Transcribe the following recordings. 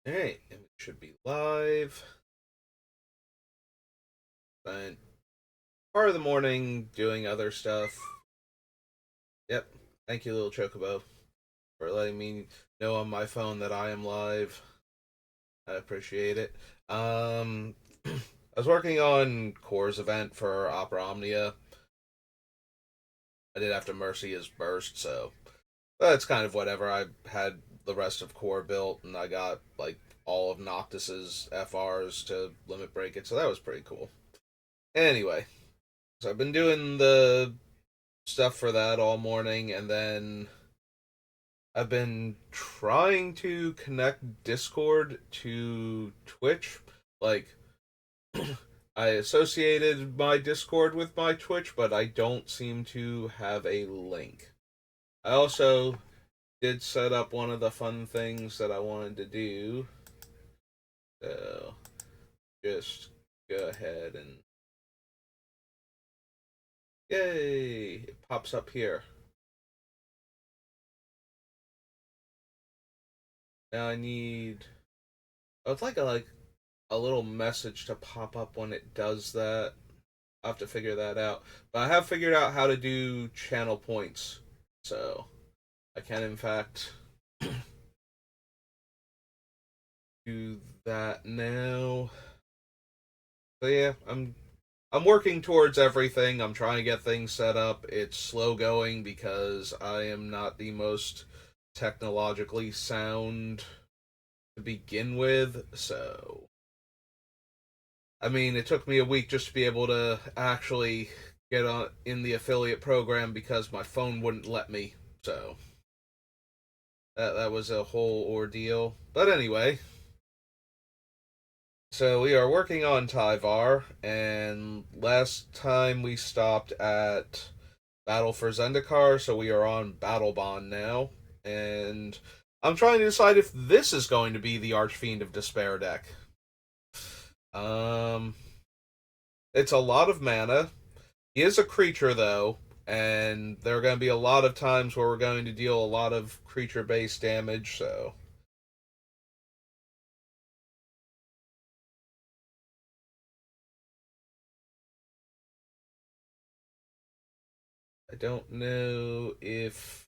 Alright, and we should be live. Spent part of the morning doing other stuff. Yep. Thank you, little Chocobo, for letting me know on my phone that I am live. I appreciate it. I was working on Core's event for Opera Omnia. I did have to mercy his burst, so that's kind of whatever. I had the rest of Core built, and I got like all of Noctis's FRs to limit break it, so that was pretty cool. Anyway, so I've been doing the stuff for that all morning, and then I've been trying to connect Discord to Twitch. Like, I associated my Discord with my Twitch, but I don't seem to have a link. I also did set up one of the fun things that I wanted to do. So, just go ahead and. Yay! It pops up here. Now I need. I would like a little message to pop up when it does that. I'll have to figure that out. But I have figured out how to do channel points. So I can in fact do that now. So yeah, I'm working towards everything. I'm trying to get things set up. It's slow going because I am not the most technologically sound to begin with. So I mean, it took me a week just to be able to actually get on in the affiliate program because my phone wouldn't let me. So that was a whole ordeal. But anyway, so we are working on Tyvar, and last time we stopped at Battle for Zendikar, so we are on Battle Bond now, and I'm trying to decide if this is going to be the Archfiend of Despair deck. Um, it's a lot of mana. He is a creature, though, and there are going to be a lot of times where we're going to deal a lot of creature based damage, so. I don't know if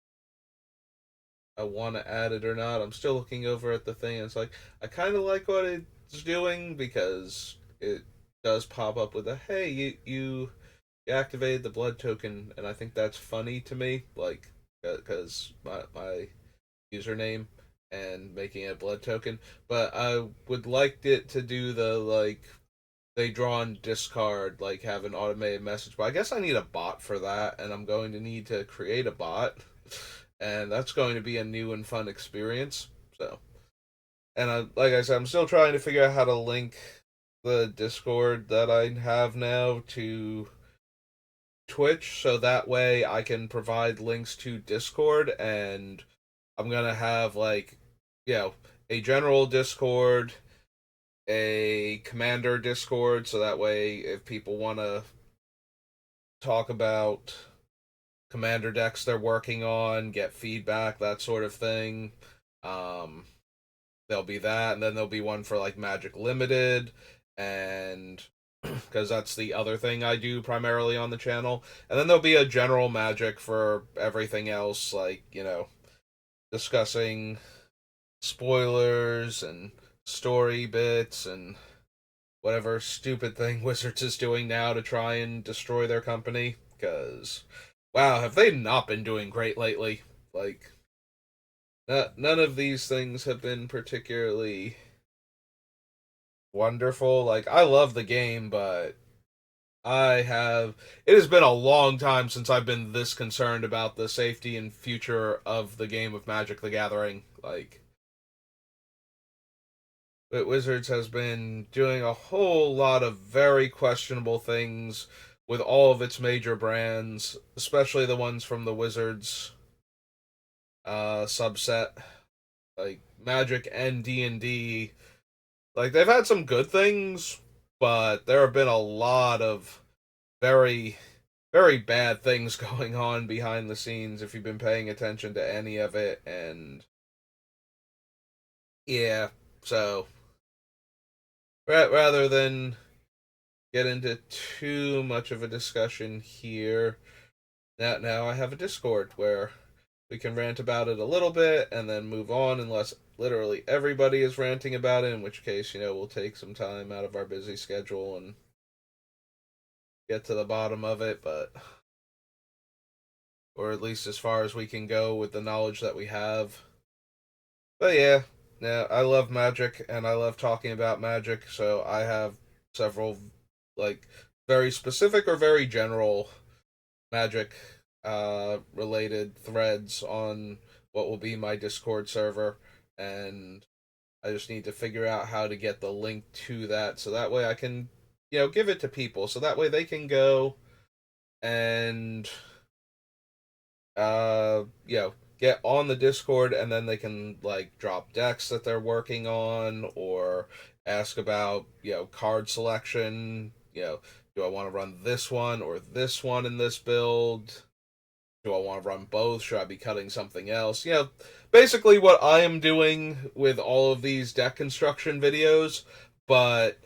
I want to add it or not. I'm still looking over at the thing, and it's like, I kind of like what it's doing because it does pop up with a hey, you activated the blood token, and I think that's funny to me, like, because my username and making a blood token. But I would like it to do the like they draw and discard, like have an automated message. But I guess I need a bot for that, and I'm going to need to create a bot, and that's going to be a new and fun experience. So, and like I said, I'm still trying to figure out how to link the Discord that I have now to Twitch, so that way I can provide links to Discord, and I'm gonna have like, you know, a general Discord, a commander Discord, so that way if people want to talk about commander decks they're working on, get feedback, that sort of thing, um, there'll be that, and then there'll be one for like Magic Limited, and because that's the other thing I do primarily on the channel, and then there'll be a general Magic for everything else, like discussing spoilers and story bits and whatever stupid thing Wizards is doing now to try and destroy their company. Because, wow, have they not been doing great lately? Like, none of these things have been particularly wonderful. Like, I love the game, but I have. It has been a long time since I've been this concerned about the safety and future of the game of Magic the Gathering. Like, but Wizards has been doing a whole lot of very questionable things with all of its major brands, especially the ones from the Wizards subset, like Magic and D&D. Like they've had some good things, but there have been a lot of very very bad things going on behind the scenes if you've been paying attention to any of it, and yeah. So rather than get into too much of a discussion here, now I have a Discord where we can rant about it a little bit and then move on, unless literally everybody is ranting about it, in which case, we'll take some time out of our busy schedule and get to the bottom of it, but or at least as far as we can go with the knowledge that we have. But yeah, I love Magic and I love talking about Magic, so I have several like very specific or very general Magic related threads on what will be my Discord server, and I just need to figure out how to get the link to that so that way I can give it to people so that way they can go and get on the Discord, and then they can like drop decks that they're working on or ask about card selection. Do I want to run this one or this one in this build? Do I want to run both? Should I be cutting something else? Basically what I am doing with all of these deck construction videos, but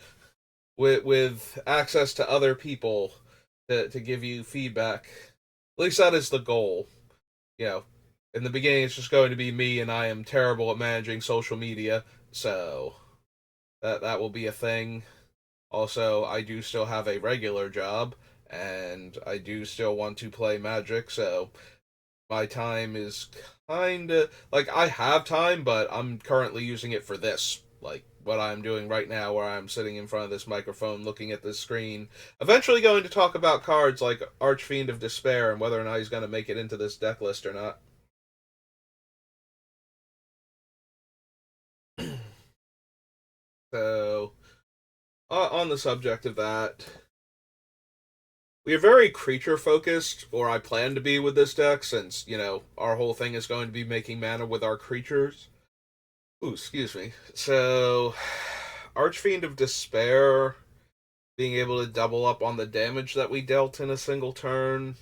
with access to other people to give you feedback. At least that is the goal. you know, in the beginning, it's just going to be me, and I am terrible at managing social media, so that will be a thing. Also, I do still have a regular job, and I do still want to play Magic, so my time is kind of like I have time, but I'm currently using it for this, like what I'm doing right now, where I'm sitting in front of this microphone looking at this screen. Eventually, going to talk about cards like Archfiend of Despair and whether or not he's going to make it into this deck list or not. So, on the subject of that, we are very creature focused, or I plan to be with this deck, since, our whole thing is going to be making mana with our creatures. Ooh, excuse me. So, Archfiend of Despair being able to double up on the damage that we dealt in a single turn.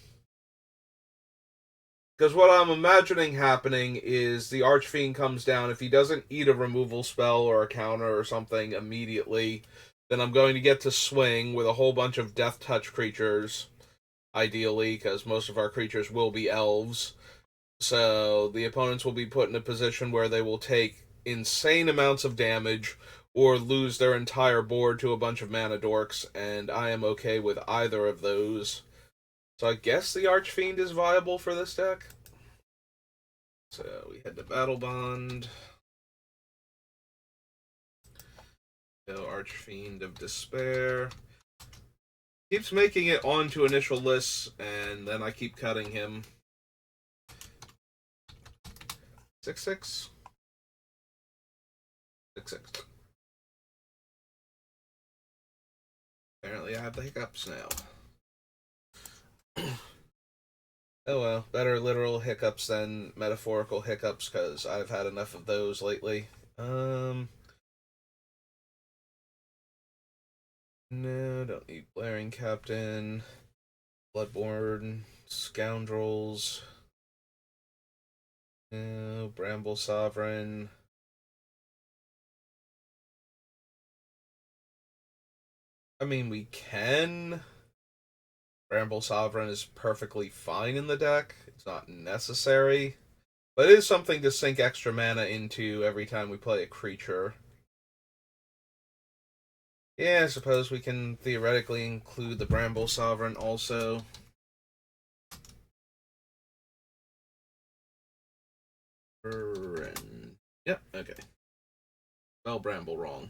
Because what I'm imagining happening is the Archfiend comes down. If he doesn't eat a removal spell or a counter or something immediately, then I'm going to get to swing with a whole bunch of Death Touch creatures, ideally, because most of our creatures will be elves. So the opponents will be put in a position where they will take insane amounts of damage or lose their entire board to a bunch of mana dorks, and I am okay with either of those. So I guess the Archfiend is viable for this deck. So we head to Battle Bond. Go Archfiend of Despair. Keeps making it onto initial lists, and then I keep cutting him. 6/6. 6/6. Apparently I have the hiccups now. Oh well, better literal hiccups than metaphorical hiccups, because I've had enough of those lately. No, don't need Blaring Captain. Bloodborne Scoundrels. No, Bramble Sovereign. I mean, we can. Bramble Sovereign is perfectly fine in the deck. It's not necessary. But it is something to sink extra mana into every time we play a creature. Yeah, I suppose we can theoretically include the Bramble Sovereign also. Yep, okay. Spell Bramble wrong.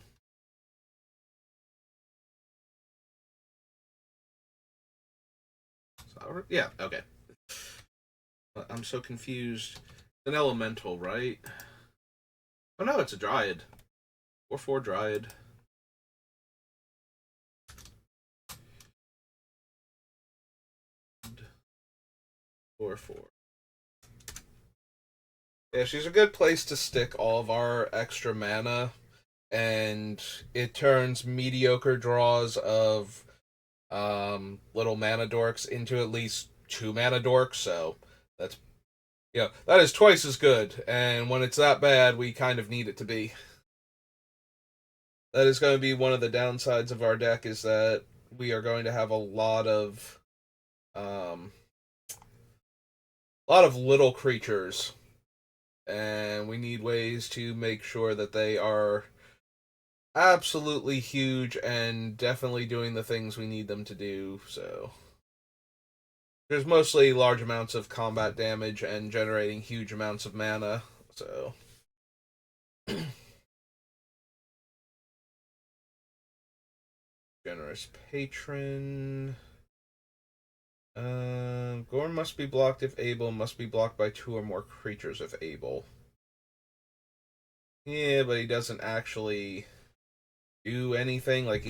Yeah, okay. I'm so confused. It's an elemental, right? Oh no, it's a dryad. 4/4 dryad. 4/4. Yeah, she's a good place to stick all of our extra mana, and it turns mediocre draws of little mana dorks into at least 2 mana dorks, so that's that is twice as good, and when it's that bad, we kind of need it to be. That is going to be one of the downsides of our deck is that we are going to have um, a lot of little creatures, and we need ways to make sure that they are absolutely huge and definitely doing the things we need them to do. So there's mostly large amounts of combat damage and generating huge amounts of mana. So generous patron. Gorn must be blocked if able. Must be blocked by two or more creatures if able. Yeah, but he doesn't actually do anything. Like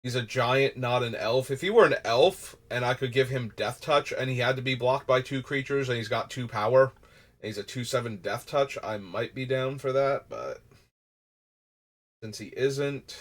he's a giant, not an elf. If he were an elf and I could give him Death Touch and he had to be blocked by two creatures and he's got 2 power and he's a 2/7 Death Touch, I might be down for that. But since he isn't,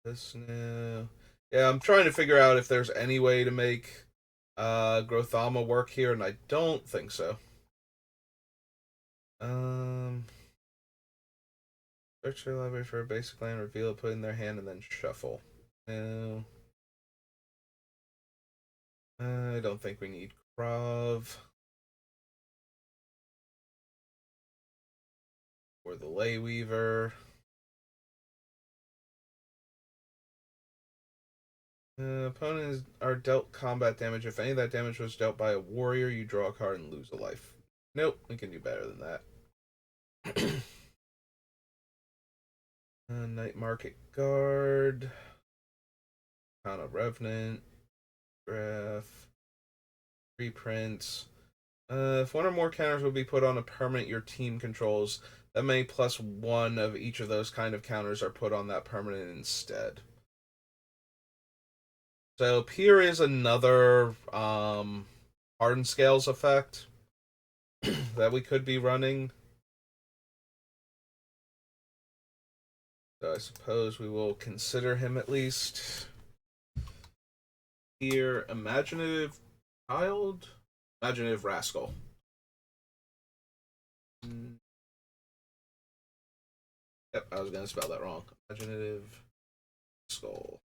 this now. Yeah, I'm trying to figure out if there's any way to make Grothama work here, and I don't think so. Um, search your library for a basic land, reveal it, put it in their hand, and then shuffle. No, I don't think we need Krav or the Lay Weaver. Opponents are dealt combat damage. If any of that damage was dealt by a warrior, you draw a card and lose a life. Nope, we can do better than that. Night Market Guard, Kana Revenant, Graph, reprints. If one or more counters will be put on a permanent your team controls, that may plus one of each of those kind of counters are put on that permanent instead. So here is another hardened scales effect that we could be running. So I suppose we will consider him at least. Here, imaginative child, imaginative rascal. Yep, I was gonna spell that wrong. Imaginative skull.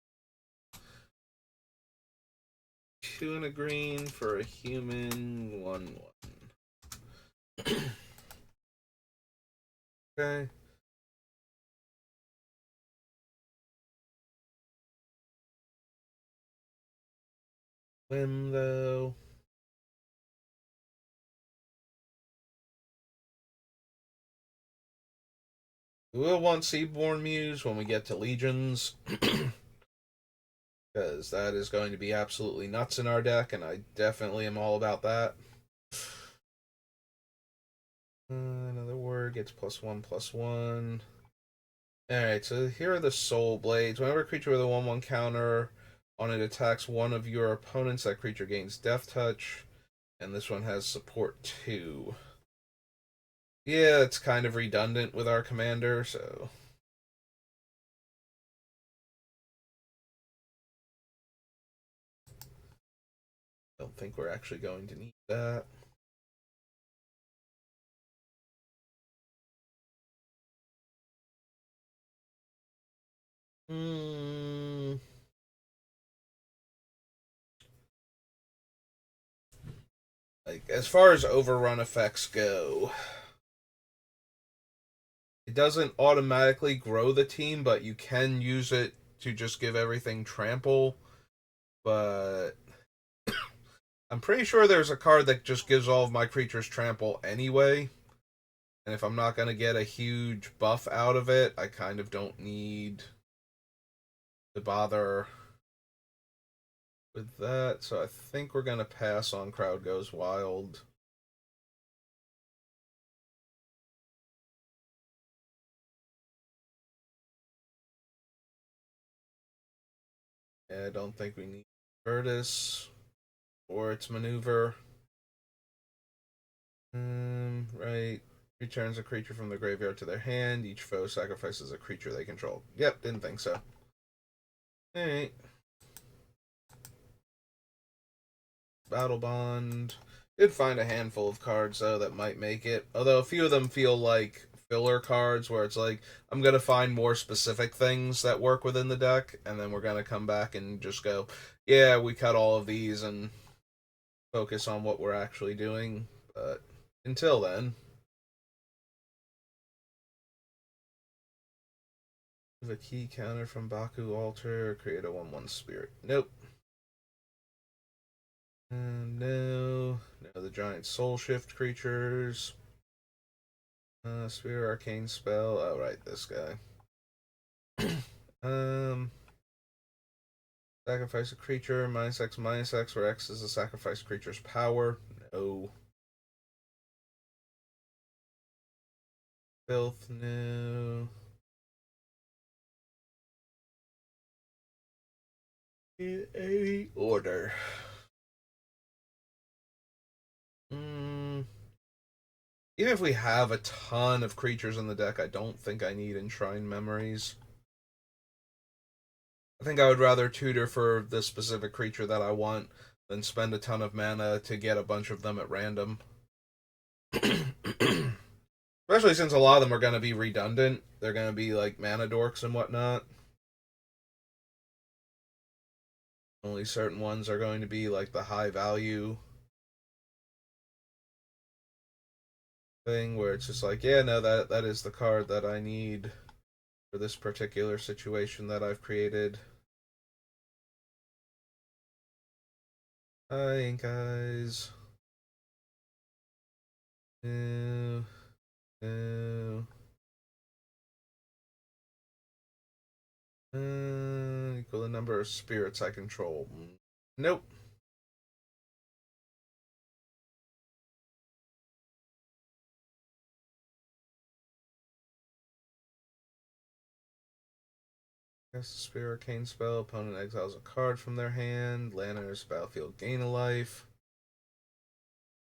2 and a green for a human. 1/1. Okay. Whim though. We will want Seaborn Muse when we get to Legions. Because that is going to be absolutely nuts in our deck, and I definitely am all about that. Another word gets +1/+1. Alright, so here are the Soul Blades. Whenever a creature with a 1/1 counter on it attacks one of your opponents, that creature gains Death Touch. And this one has support 2. Yeah, it's kind of redundant with our commander, so. Don't think we're actually going to need that. Hmm. Like, as far as overrun effects go, it doesn't automatically grow the team, but you can use it to just give everything trample. But I'm pretty sure there's a card that just gives all of my creatures trample anyway. And if I'm not going to get a huge buff out of it, I kind of don't need to bother with that. So I think we're going to pass on Crowd Goes Wild. I don't think we need Virtus. or its maneuver. Right. Returns a creature from the graveyard to their hand. Each foe sacrifices a creature they control. Yep, didn't think so. Alright. Battle Bond. Did find a handful of cards though that might make it. Although a few of them feel like filler cards where it's like I'm gonna find more specific things that work within the deck, and then we're gonna come back and just go, yeah, we cut all of these and focus on what we're actually doing. But until then, the key counter from Baku Altar, create a 1/1 spirit. Nope. No. No, the giant soul shift creatures. Sphere arcane spell. Oh, right, this guy. um, Sacrifice a creature. -X, where X is a sacrifice creature's power. No. Filth. No. In any order. Mm, Even if we have a ton of creatures in the deck, I don't think I need Enshrine Memories. I think I would rather tutor for the specific creature that I want than spend a ton of mana to get a bunch of them at random. Especially since a lot of them are going to be redundant. They're going to be like mana dorks and whatnot. Only certain ones are going to be like the high value thing where it's just like, yeah, no, that is the card that I need for this particular situation that I've created. Hi, guys. No, no. Equal the number of spirits I control. Nope. Cast a Spirit Arcane spell. Opponent exiles a card from their hand. Land enters battlefield. Gain a life.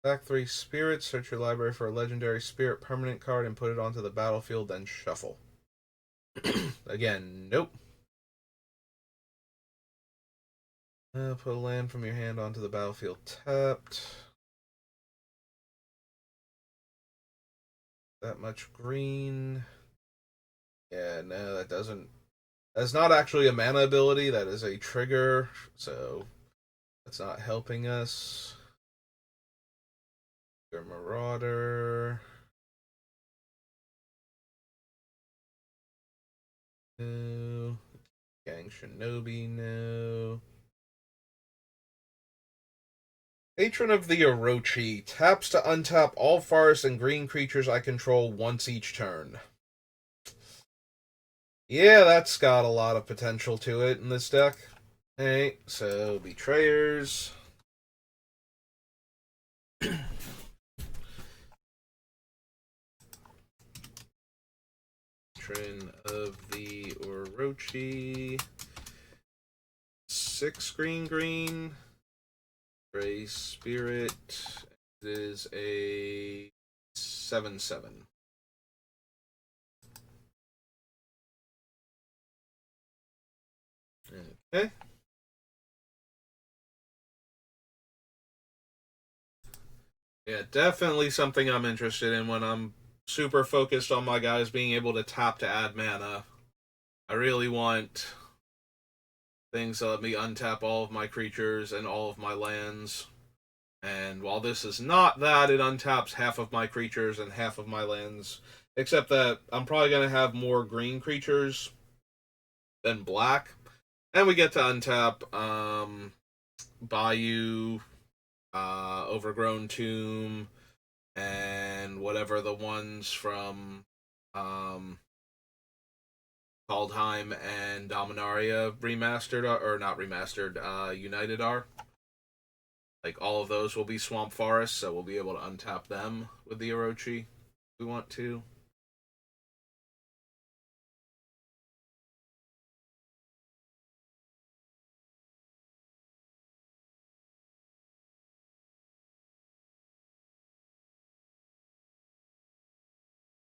Sack 3 spirits. Search your library for a legendary spirit permanent card and put it onto the battlefield, then shuffle. Again, nope. Put a land from your hand onto the battlefield tapped. That much green. Yeah, no, that doesn't. That's not actually a mana ability. That is a trigger. So that's not helping us. Your Marauder. No. Gang Shinobi, no. Patron of the Orochi taps to untap all forest and green creatures I control once each turn. Yeah, that's got a lot of potential to it in this deck. Alright, so Betrayers. Patron of the Orochi. 6 green. Gray Spirit. It is a 7/7. Okay. Yeah, definitely something I'm interested in when I'm super focused on my guys being able to tap to add mana. I really want things that let me untap all of my creatures and all of my lands. And while this is not that, it untaps half of my creatures and half of my lands. Except that I'm probably going to have more green creatures than black. And we get to untap Bayou, Overgrown Tomb, and whatever the ones from um, Kaldheim and Dominaria remastered or not remastered, United are. Like all of those will be Swamp Forest, so we'll be able to untap them with the Orochi if we want to.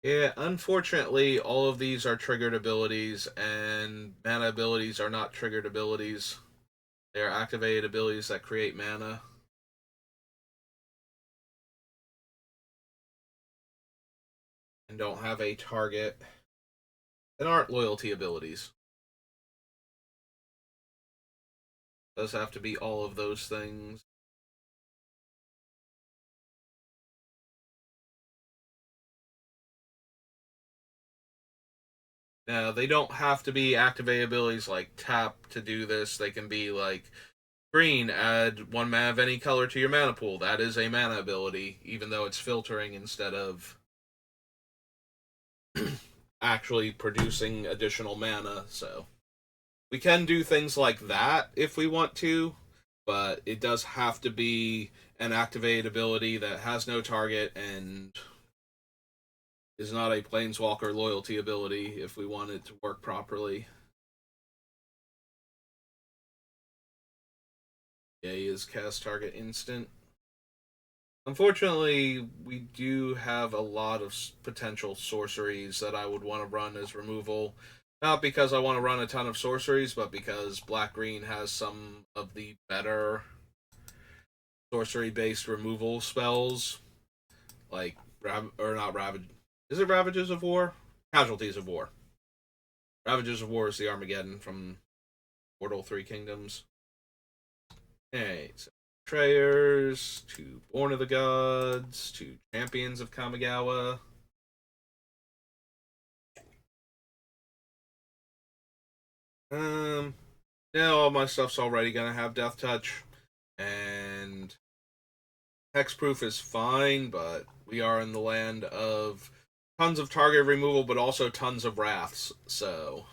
Yeah, unfortunately, all of these are triggered abilities, and mana abilities are not triggered abilities. They are activated abilities that create mana and don't have a target and aren't loyalty abilities. It does have to be all of those things. Now, they don't have to be activated abilities like tap to do this. They can be like green, add one mana of any color to your mana pool. That is a mana ability, even though it's filtering instead of actually producing additional mana. So we can do things like that if we want to, but it does have to be an activated ability that has no target and is not a planeswalker loyalty ability if we want it to work properly. Yeah, he is cast target instant. Unfortunately, we do have a lot of potential sorceries that I would want to run as removal. Not because I want to run a ton of sorceries, but because Black Green has some of the better sorcery based removal spells, like or not Ravage. Is it Ravages of War? Casualties of War. Ravages of War is the Armageddon from Portal 3 Kingdoms. Okay, so Betrayers, to Born of the Gods, to Champions of Kamigawa. Um, yeah, all my stuff's already gonna have Death Touch, and Hexproof is fine, but we are in the land of tons of target removal, but also tons of Wraths, so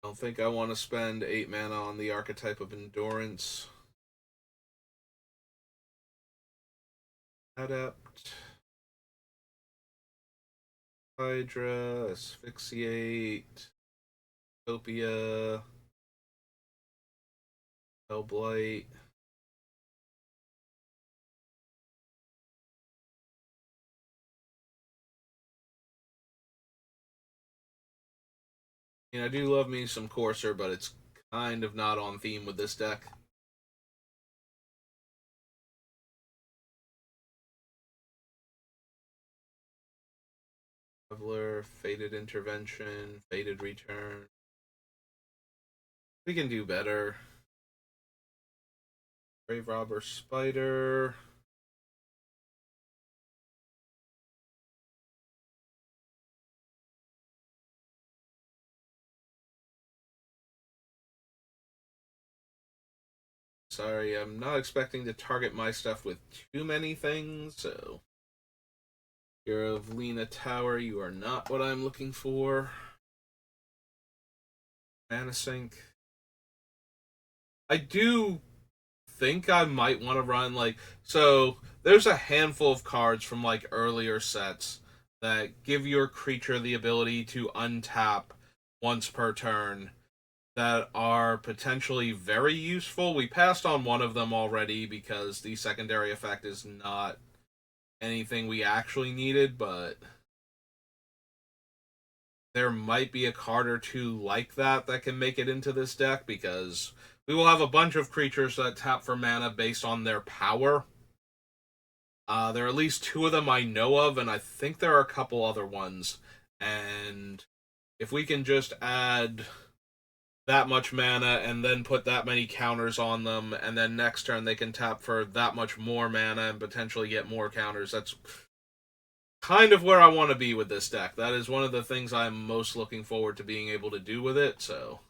I don't think I want to spend 8 mana on the archetype of Endurance. Adapt, Hydra, Asphyxiate, Utopia, Hellblight. I do love me some Courser, but it's kind of not on theme with this deck. Traveler, Fated Intervention, Fated Return. We can do better. Grave Robber Spider. Sorry, I'm not expecting to target my stuff with too many things, so. Hero of Lena Tower, you are not what I'm looking for. Mana Sink. I do think I might want to run like so there's a handful of cards from like earlier sets that give your creature the ability to untap once per turn that are potentially very useful. We passed on one of them already because the secondary effect is not anything we actually needed, but there might be a card or two like that that can make it into this deck because we will have a bunch of creatures that tap for mana based on their power. There are at least two of them I know of, and I think there are a couple other ones. And if we can just add that much mana and then put that many counters on them, and then next turn they can tap for that much more mana and potentially get more counters, that's kind of where I want to be with this deck. That is one of the things I'm most looking forward to being able to do with it. So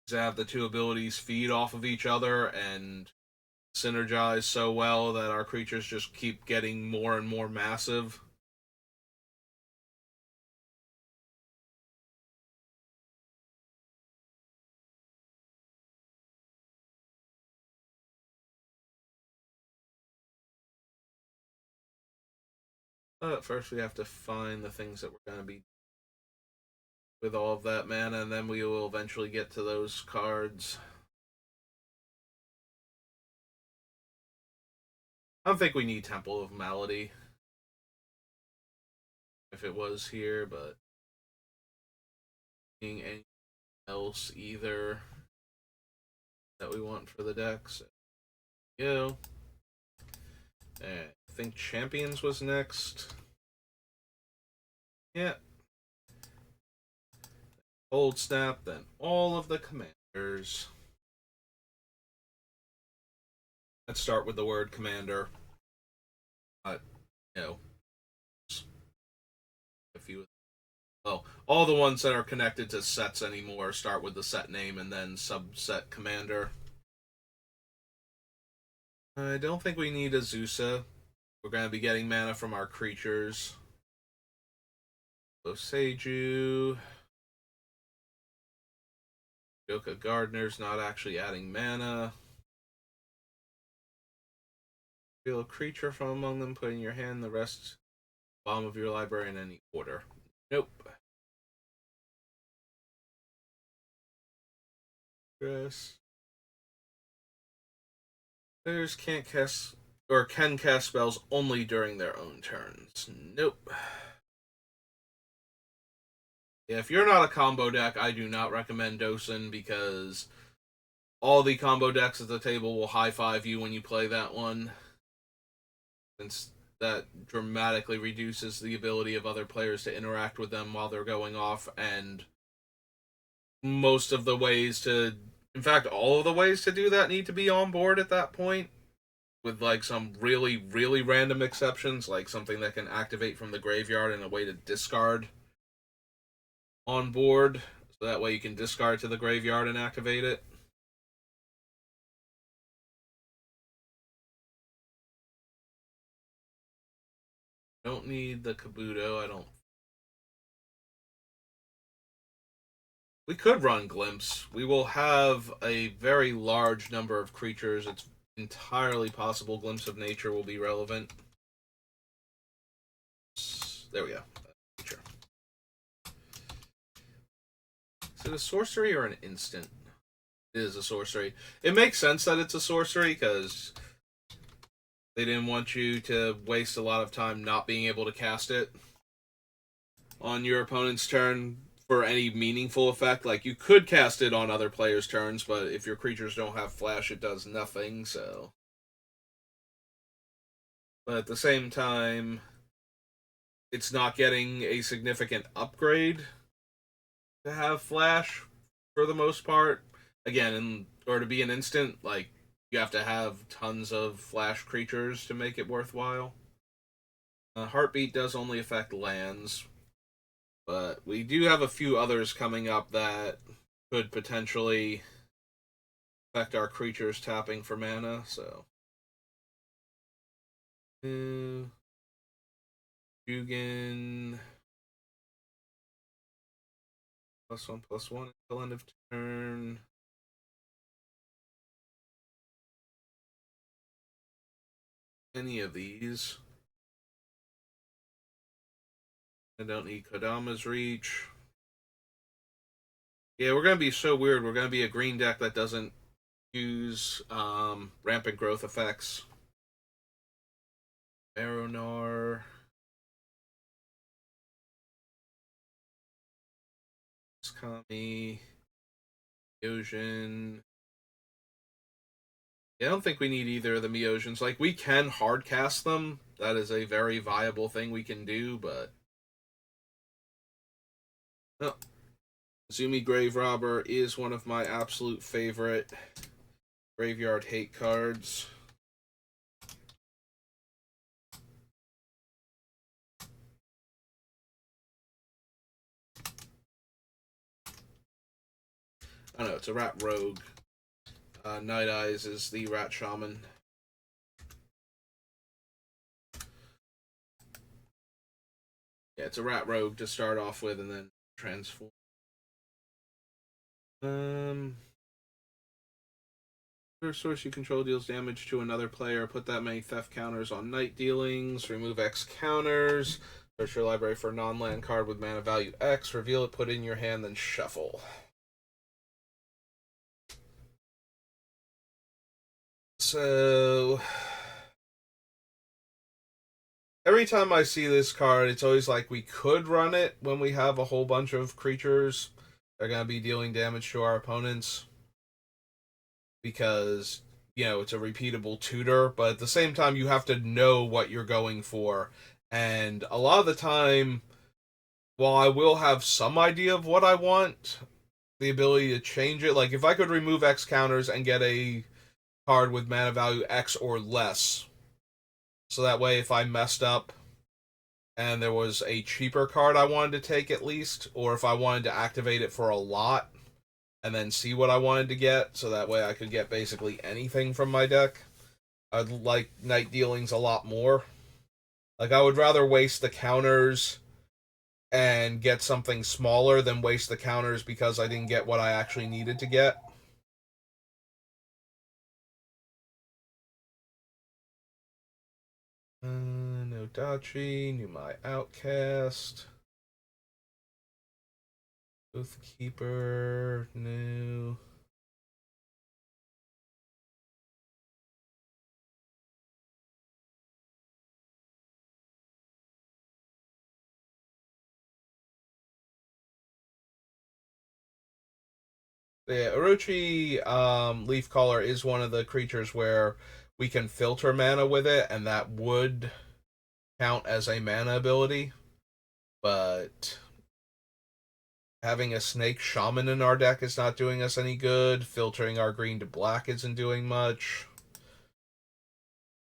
to have the two abilities feed off of each other and synergize so well that our creatures just keep getting more and more massive. But first, we have to find the things that we're going to be with all of that mana, and then we will eventually get to those cards. I don't think we need Temple of Melody if it was here, but anything else either that we want for the deck. So, go. I think Champions was next. Yeah. Cold Snap, then all of the commanders. Let's start with the word commander. But, you know, if you all the ones that are connected to sets anymore start with the set name and then subset commander. I don't think we need Azusa. We're going to be getting mana from our creatures. Seiju. Yoka Gardener's not actually adding mana. Reveal a creature from among them, put in your hand the rest bottom of your library in any order. Nope. Yes. Players can't cast or can cast spells only during their own turns. Nope. Yeah, if you're not a combo deck, I do not recommend Dosen because all the combo decks at the table will high five you when you play that one. Since that dramatically reduces the ability of other players to interact with them while they're going off, and most of the ways to, in fact, all of the ways to do that need to be on board at that point, with like some really, really random exceptions, like something that can activate from the graveyard and a way to discard on board, so that way you can discard to the graveyard and activate it. Don't need the Kabuto, I don't. We could run Glimpse. We will have a very large number of creatures. It's entirely possible Glimpse of Nature will be relevant. There we go. Nature. Is it a sorcery or an instant? It is a sorcery. It makes sense that it's a sorcery because they didn't want you to waste a lot of time not being able to cast it on your opponent's turn for any meaningful effect. Like, you could cast it on other players' turns, but if your creatures don't have flash, it does nothing, so. But at the same time, it's not getting a significant upgrade to have flash for the most part. Again, or to be an instant, like, you have to have tons of flash creatures to make it worthwhile. Heartbeat does only affect lands, but we do have a few others coming up that could potentially affect our creatures tapping for mana, so. Jugen. +1/+1 until end of turn. Any of these. I don't need Kodama's Reach. Yeah, we're going to be so weird. We're going to be a green deck that doesn't use rampant growth effects. Aeronar. Kami. Eosion. Yeah, I don't think we need either of the Meosians. Like, we can hardcast them. That is a very viable thing we can do, but. Oh. Zumi Grave Robber is one of my absolute favorite graveyard hate cards. I don't know, it's a rat rogue. Night Eyes is the rat shaman. Yeah, it's a rat rogue to start off with and then transform. Source you control deals damage to another player. Put that many theft counters on night dealings. Remove X counters. Search your library for a non-land card with mana value X. Reveal it, put it in your hand, then shuffle. So Every time I see this card, it's always like we could run it when we have a whole bunch of creatures that are going to be dealing damage to our opponents because, it's a repeatable tutor, but at the same time, you have to know what you're going for. And a lot of the time, while I will have some idea of what I want, the ability to change it, like if I could remove X counters and get a card with mana value X or less, so that way if I messed up and there was a cheaper card I wanted to take at least, or if I wanted to activate it for a lot and then see what I wanted to get, so that way I could get basically anything from my deck. I'd like Night Dealings a lot more. Like, I would rather waste the counters and get something smaller than waste the counters because I didn't get what I actually needed to get. No Dachi, new my Outcast. Oathkeeper, new. Yeah, Orochi Leaf Caller is one of the creatures where we can filter mana with it, and that would count as a mana ability. But having a Snake Shaman in our deck is not doing us any good. Filtering our green to black isn't doing much.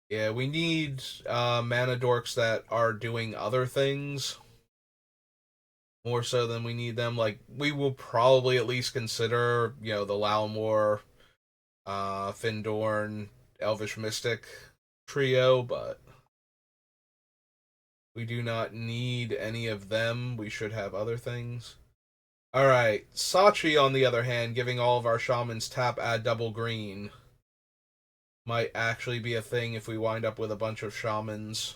Yeah, we need mana dorks that are doing other things more so than we need them. Like, we will probably at least consider, the Lalmore, Findorn, Elvish Mystic trio, but we do not need any of them. We should have other things. Alright, Sachi, on the other hand, giving all of our shamans tap add double green might actually be a thing if we wind up with a bunch of shamans.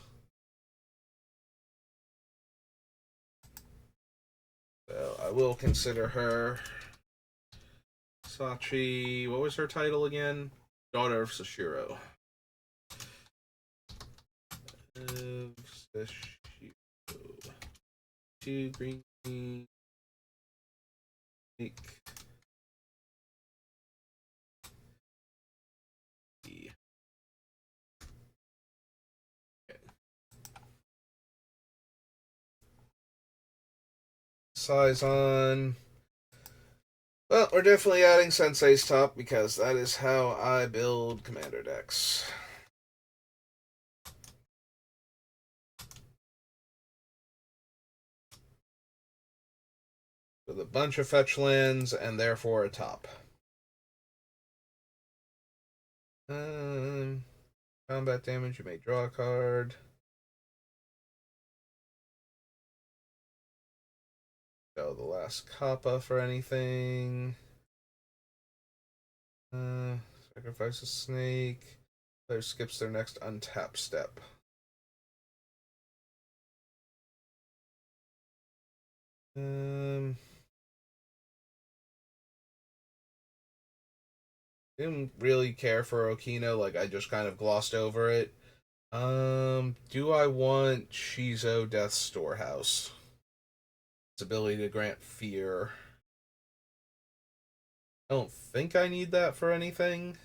So I will consider her. Sachi, what was her title again? Daughter of Sashiro. Of Sashiro. Two green, make the size on. Well, we're definitely adding Sensei's Top because that is how I build commander decks. With a bunch of fetch lands and therefore a top. Um, Combat damage, you may draw a card. Go the last Kappa for anything. Uh, Sacrifice a snake. Player skips their next untap step. Um, didn't really care for Okino. Like, I just kind of glossed over it. Do I want Shizo Death Storehouse? Its ability to grant fear. I don't think I need that for anything.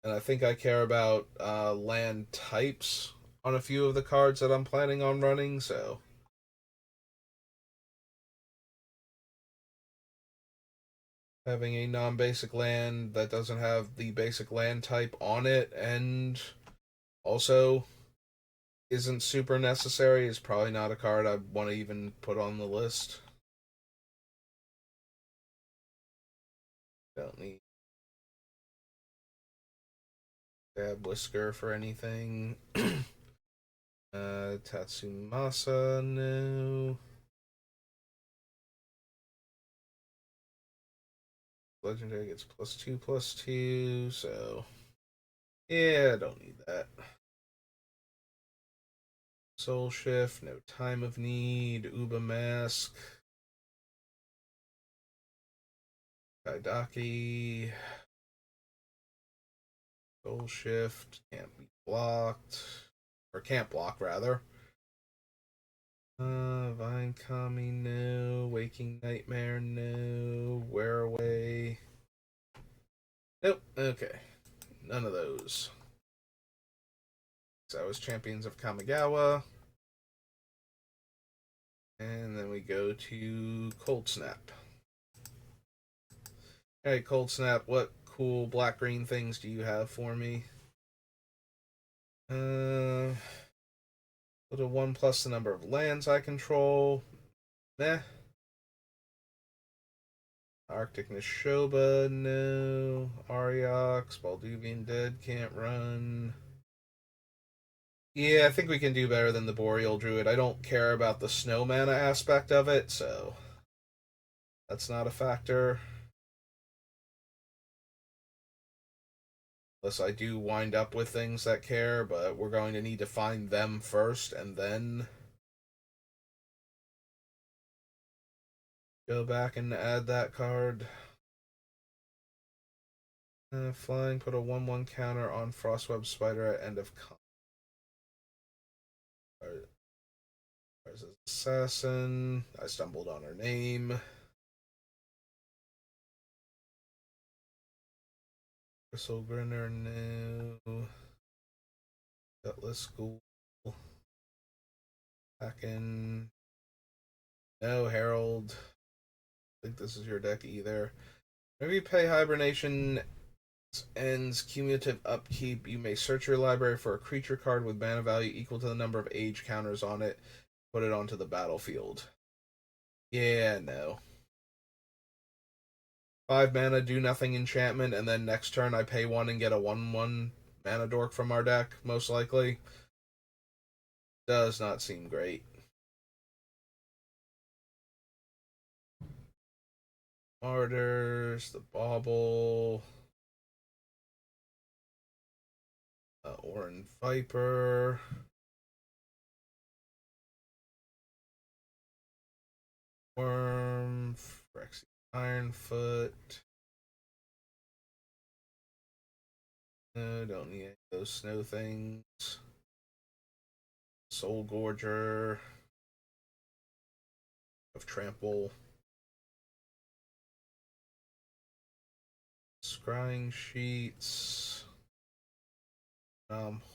And I think I care about land types on a few of the cards that I'm planning on running, so having a non-basic land that doesn't have the basic land type on it and also isn't super necessary is probably not a card I want to even put on the list. Don't need Dab Whisker for anything. Tatsumasa, no. Legendary gets +2/+2, so yeah, I don't need that. Soul Shift, no Time of Need, Uba Mask, Kaidaki, Soul Shift, can't be blocked. Or can't block, rather. Vine Kami, no. Waking Nightmare, no. Wear Away. Nope, okay. None of those. So that was Champions of Kamigawa. And then we go to Cold Snap. Hey, Cold Snap, what cool black-green things do you have for me? Put a 1 plus the number of lands I control. Meh. Arctic Nishoba, no. Ariox, Balduvian Dead, can't run. Yeah, I think we can do better than the Boreal Druid. I don't care about the snow mana aspect of it, so that's not a factor. Unless I do wind up with things that care, but we're going to need to find them first and then go back and add that card. Flying, put a 1/1 counter on Frostweb Spider at end of combat. There's Assassin. I stumbled on her name. Bristle Grinner, no. Gutless School. Back in. No, Herald. I think this is your deck either. Maybe pay Hibernation ends cumulative upkeep. You may search your library for a creature card with mana value equal to the number of age counters on it. Put it onto the battlefield. Yeah, no. 5 mana, do nothing enchantment, and then next turn I pay 1 and get a 1/1 mana dork from our deck, most likely. Does not seem great. Martyrs, the Bauble, Orin Viper, Worm, Phyrexian Ironfoot. No, don't need any of those snow things. Soul Gorger of Trample. Scrying Sheets.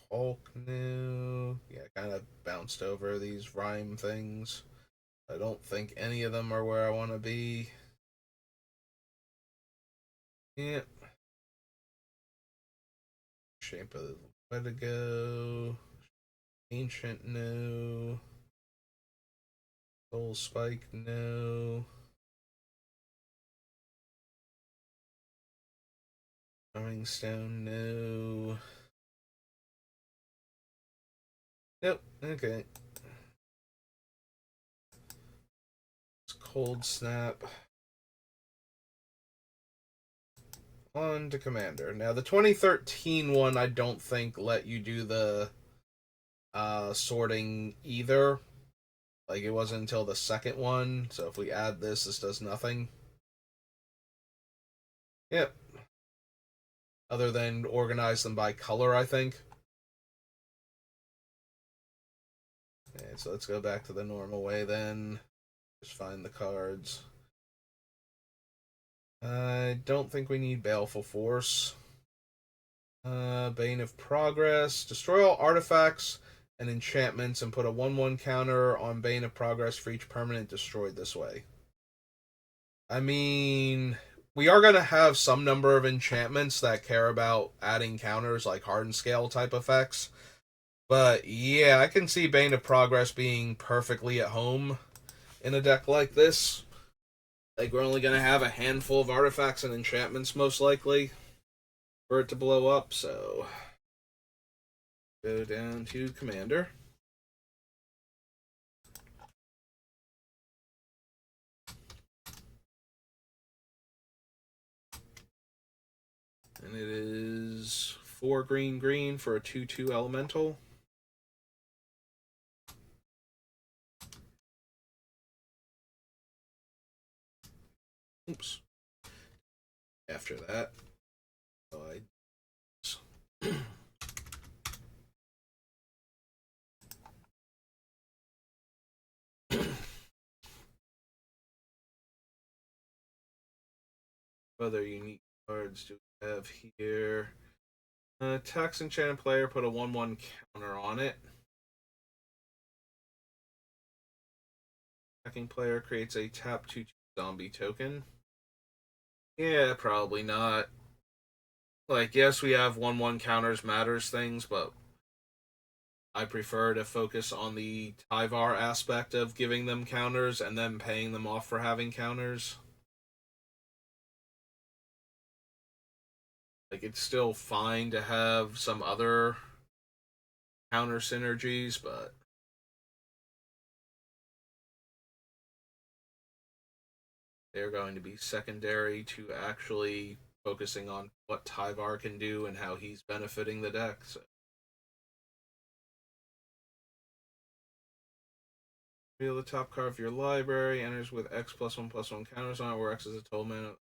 Hulk new. Yeah, kind of bounced over these rhyme things. I don't think any of them are where I want to be. Yep. Shape of the Wendigo. Ancient no. Soul Spike no. Coming Stone no. Nope. Okay. It's Cold Snap. On to Commander. Now, the 2013 one, I don't think let you do the sorting either. Like, it wasn't until the second one, so if we add this, this does nothing. Yep. Other than organize them by color, I think. Okay, so let's go back to the normal way then. Just find the cards. I don't think we need Baleful Force. Bane of Progress. Destroy all artifacts and enchantments and put a 1/1 counter on Bane of Progress for each permanent destroyed this way. I mean, we are going to have some number of enchantments that care about adding counters like Hardened Scale type effects. But yeah, I can see Bane of Progress being perfectly at home in a deck like this. Like, we're only going to have a handful of artifacts and enchantments, most likely, for it to blow up, so go down to Commander. And it is 4 green green for a 2/2 elemental. Oops. After that, so I Other unique cards do we have here? Tax Enchanted player put a 1/1 counter on it. Attacking player creates a tap 2/2 zombie token. Yeah, probably not. Like, yes, we have 1/1 counters matters things, but I prefer to focus on the Tyvar aspect of giving them counters and then paying them off for having counters. Like, it's still fine to have some other counter synergies, but they're going to be secondary to actually focusing on what Tyvar can do and how he's benefiting the deck. So, reveal the top card of your library, enters with X+1/+1 counters on it, where X is a total mana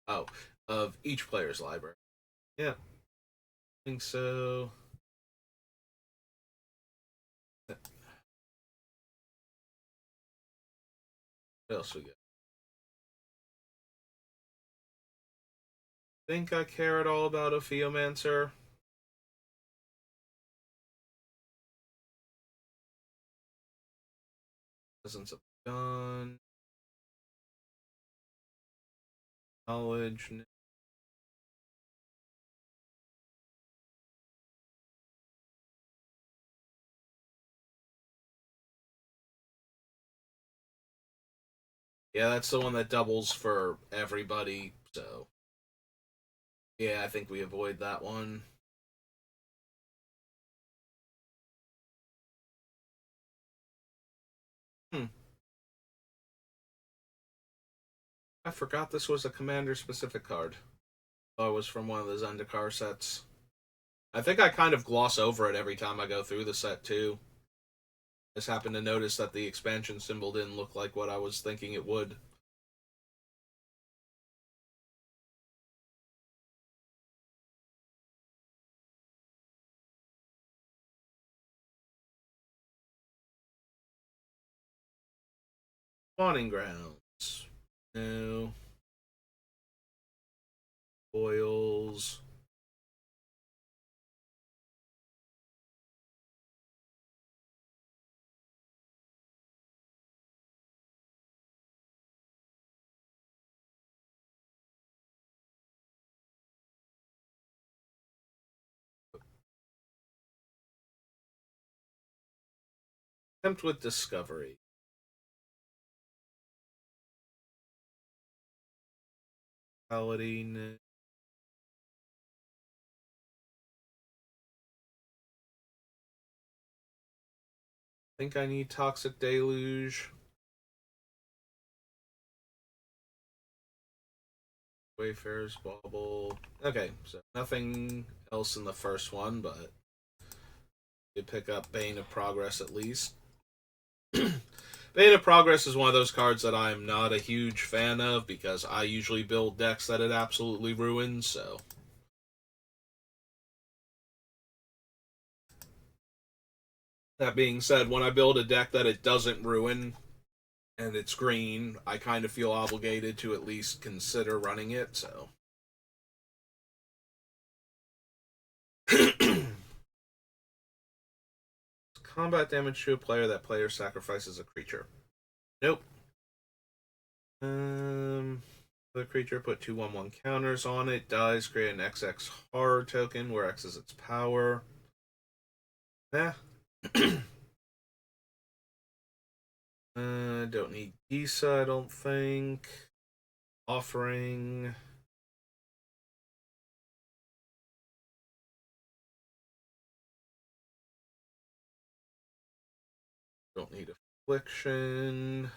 of each player's library. Yeah, I think so. What else we got? Think I care at all about Ophiomancer? Presence of Dawn, Knowledge. Yeah, that's the one that doubles for everybody. So, yeah, I think we avoid that one. Hmm. I forgot this was a commander specific card. Oh, it was from one of the Zendikar sets. I think I kind of gloss over it every time I go through the set too. I just happened to notice that the expansion symbol didn't look like what I was thinking it would. Spawning grounds. No. Boils. Attempt with discovery. Paladin. Think I need Toxic Deluge. Wayfarer's Bauble. Okay, so nothing else in the first one, but you pick up Bane of Progress at least. Bane of Progress is one of those cards that I'm not a huge fan of because I usually build decks that it absolutely ruins, so. That being said, when I build a deck that it doesn't ruin and it's green, I kind of feel obligated to at least consider running it, so. Combat damage to a player, that player sacrifices a creature. Nope. The creature put 2/1/1 counters on it, dies, create an XX horror token where X is its power. Yeah. Don't need Gisa, I don't think. Offering. Don't need Affliction.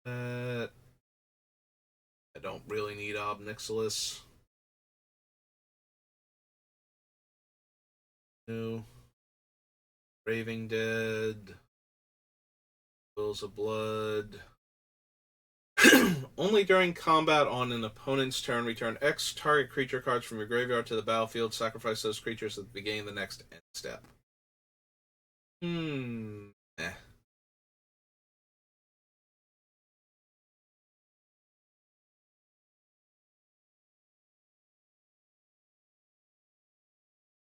That. I don't really need Obnixilis. No. Raving Dead. Wills of Blood. Only during combat on an opponent's turn, return X target creature cards from your graveyard to the battlefield. Sacrifice those creatures at the beginning of the next end step. Eh.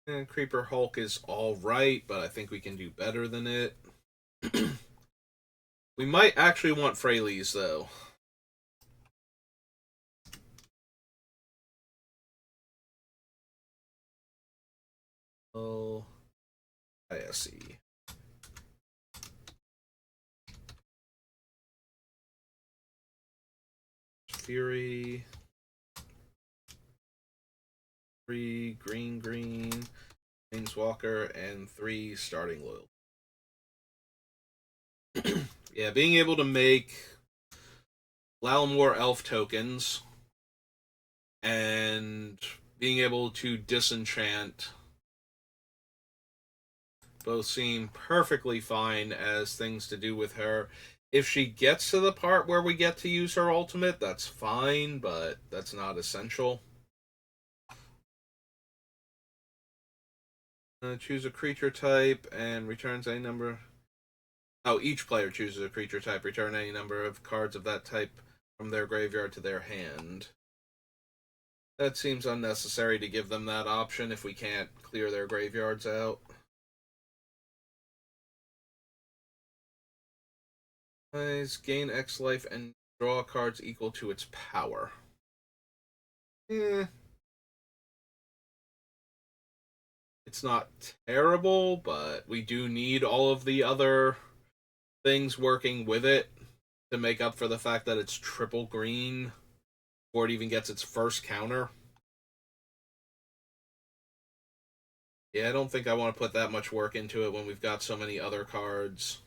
And Creeper Hulk is alright, but I think we can do better than it. We might actually want Fraley's, though. Oh, I see. Fury. 3 green, Walker, and 3 starting loyal. Yeah, being able to make Lalamore elf tokens and being able to disenchant both seem perfectly fine as things to do with her. If she gets to the part where we get to use her ultimate, that's fine, but that's not essential. Choose a creature type and returns any number. Oh, each player chooses a creature type. Return any number of cards of that type from their graveyard to their hand. That seems unnecessary to give them that option if we can't clear their graveyards out. Gain X life and draw cards equal to its power. Eh. It's not terrible, but we do need all of the other things working with it to make up for the fact that it's triple green before it even gets its first counter. Yeah, I don't think I want to put that much work into it when we've got so many other cards.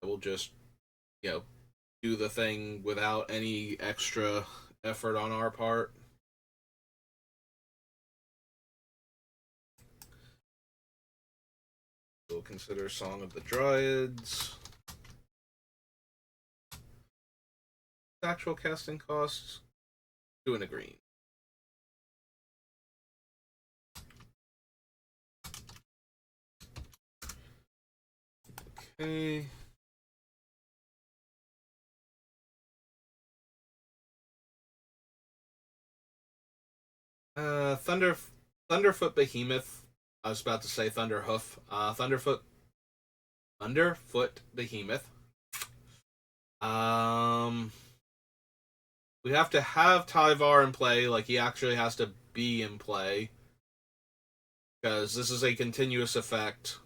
We'll just, you know, do the thing without any extra effort on our part. We'll consider Song of the Dryads. Actual casting costs, 2 and a green. Okay. Thunderfoot Behemoth. I was about to say Thunderhoof. Thunderfoot Behemoth. We have to have Tyvar in play, like he actually has to be in play. Because this is a continuous effect.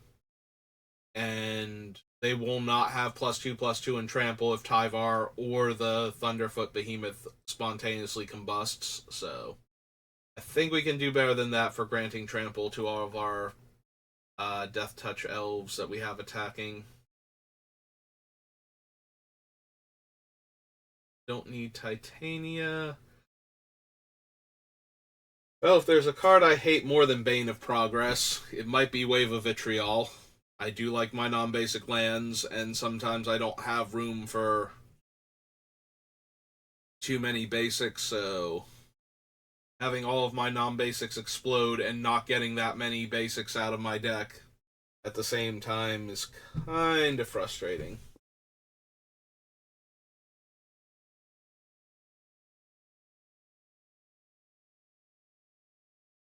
And they will not have +2/+2 and trample if Tyvar or the Thunderfoot Behemoth spontaneously combusts, so I think we can do better than that for granting trample to all of our Death Touch elves that we have attacking. Don't need Titania. Well, if there's a card I hate more than Bane of Progress, it might be Wave of Vitriol. I do like my non-basic lands, and sometimes I don't have room for too many basics, so having all of my non-basics explode and not getting that many basics out of my deck at the same time is kind of frustrating.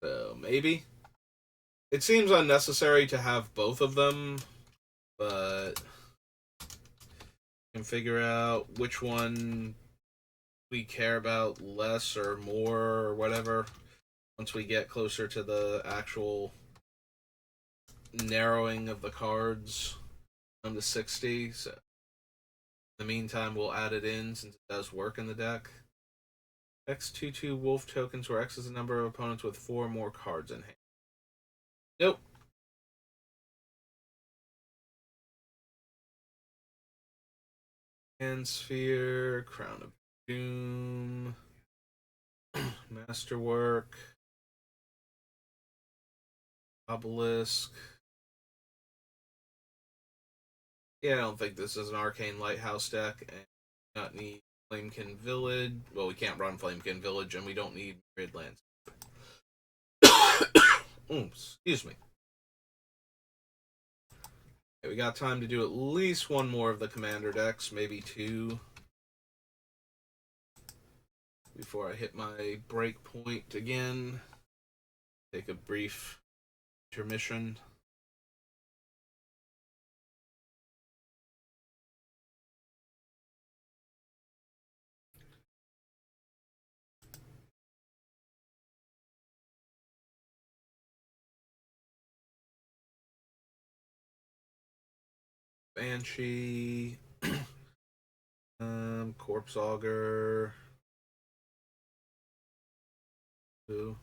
So maybe. It seems unnecessary to have both of them, but can figure out which one we care about less or more or whatever once we get closer to the actual narrowing of the cards down to 60. So in the meantime, we'll add it in since it does work in the deck. X22 wolf tokens, where X is the number of opponents with 4 more cards in hand. Nope. Hand Sphere, Crown of Doom, Masterwork, Obelisk. Yeah, I don't think this is an Arcane Lighthouse deck, and not need Flamekin Village. Well, we can't run Flamekin Village, and we don't need Grid Lands. Excuse me. Okay, we got time to do at least one more of the Commander decks, maybe 2, before I hit my break point again. Take a brief intermission. Banshee, Corpse Auger, who?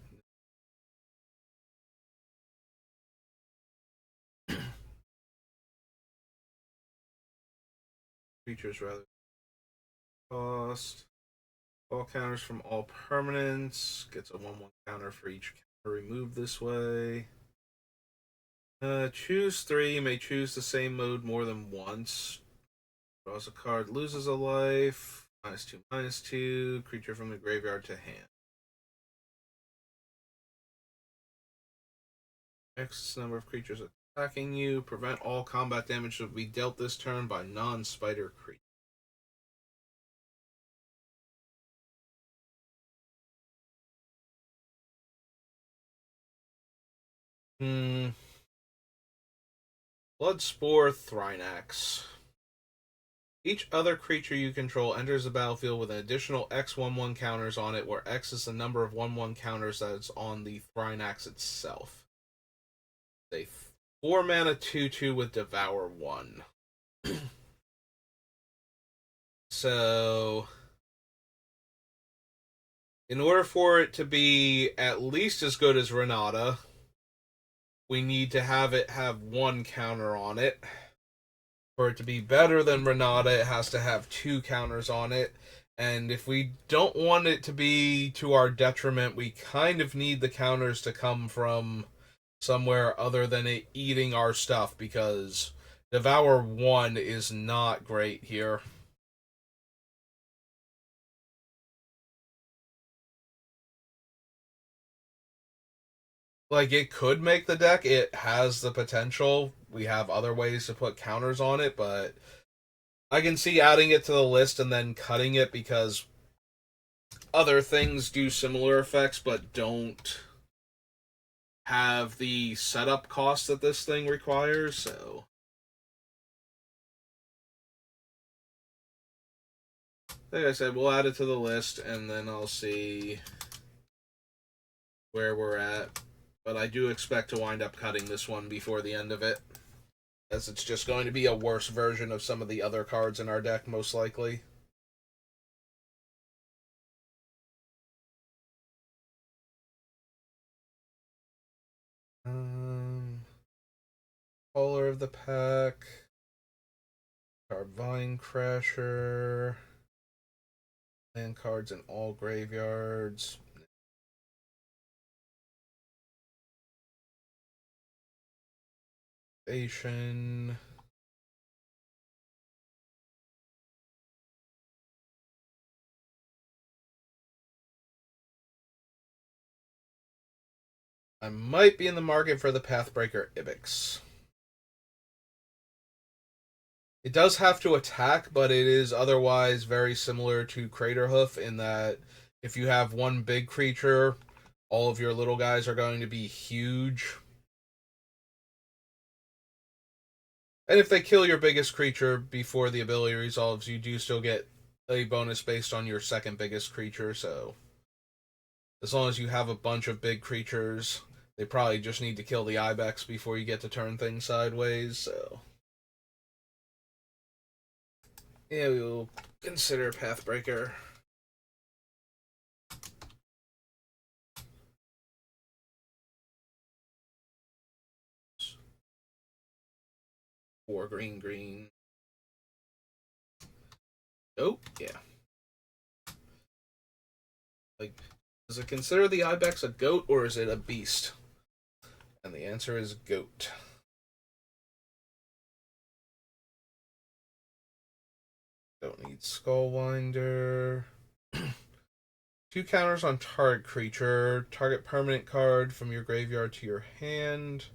Creatures rather cost. All counters from all permanents. Gets a 1/1 counter for each counter removed this way. Choose three. You may choose the same mode more than once. Draws a card, loses a life. -2, -2. Creature from the graveyard to hand. X number of creatures attacking you. Prevent all combat damage to be dealt this turn by non-spider creatures. Hmm. Bloodspore Thrynax. Each other creature you control enters the battlefield with an additional X 1/1 counters on it, where X is the number of 1/1 counters that is on the Thrynax itself. A 4 mana 2/2 with Devour 1. So, in order for it to be at least as good as Renata, we need to have it have 1 counter on it. For it to be better than Renata, it has to have 2 counters on it. And if we don't want it to be to our detriment, we kind of need the counters to come from somewhere other than it eating our stuff, because Devour 1 is not great here. Like, it could make the deck. It has the potential. We have other ways to put counters on it, but I can see adding it to the list and then cutting it because other things do similar effects but don't have the setup cost that this thing requires, so like I said, we'll add it to the list and then I'll see where we're at. But I do expect to wind up cutting this one before the end of it, as it's just going to be a worse version of some of the other cards in our deck, most likely. Caller of the Pack, Vine Crasher, land cards in all graveyards. Station. I might be in the market for the Pathbreaker Ibex. It does have to attack, but it is otherwise very similar to Craterhoof in that if you have one big creature, all of your little guys are going to be huge. And if they kill your biggest creature before the ability resolves, you do still get a bonus based on your second biggest creature, so as long as you have a bunch of big creatures, they probably just need to kill the Ibex before you get to turn things sideways, so yeah, we will consider Pathbreaker. Or green. Oh, yeah. Like, does it consider the Ibex a goat or is it a beast? And the answer is goat. Don't need Skullwinder. 2 counters on target creature. Target permanent card from your graveyard to your hand.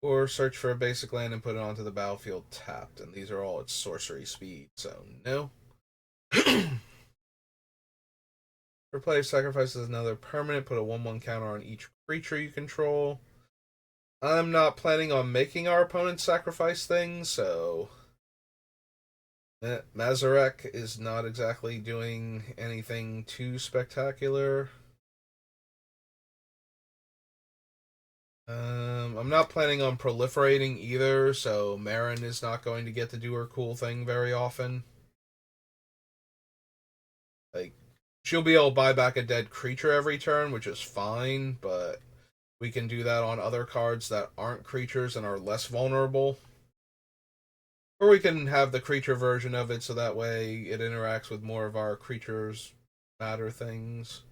Or search for a basic land and put it onto the battlefield tapped. And these are all at sorcery speed, so no. For player sacrifices another permanent, put a 1/1 counter on each creature you control. I'm not planning on making our opponents sacrifice things, so Mazarek is not exactly doing anything too spectacular. I'm not planning on proliferating either, so Marin is not going to get to do her cool thing very often. Like, she'll be able to buy back a dead creature every turn, which is fine, but we can do that on other cards that aren't creatures and are less vulnerable. Or we can have the creature version of it so that way it interacts with more of our creatures matter things.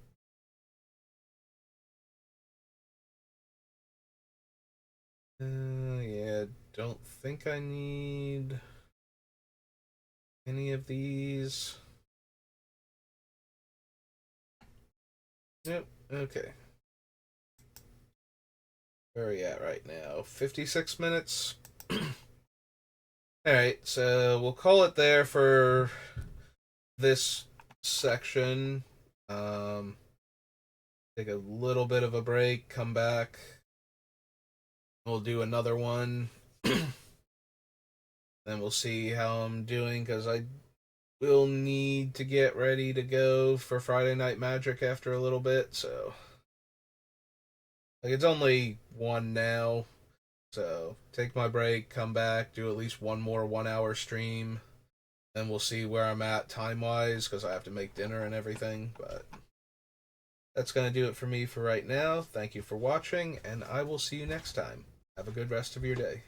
Yeah, don't think I need any of these. Yep, okay. Where are we at right now? 56 minutes? Alright, so we'll call it there for this section. Um, Take a little bit of a break, come back. We'll do another one. Then we'll see how I'm doing because I will need to get ready to go for Friday Night Magic after a little bit. So, like, it's only 1 now. So, take my break, come back, do at least one more 1 hour stream. Then we'll see where I'm at time wise because I have to make dinner and everything. But that's going to do it for me for right now. Thank you for watching, and I will see you next time. Have a good rest of your day.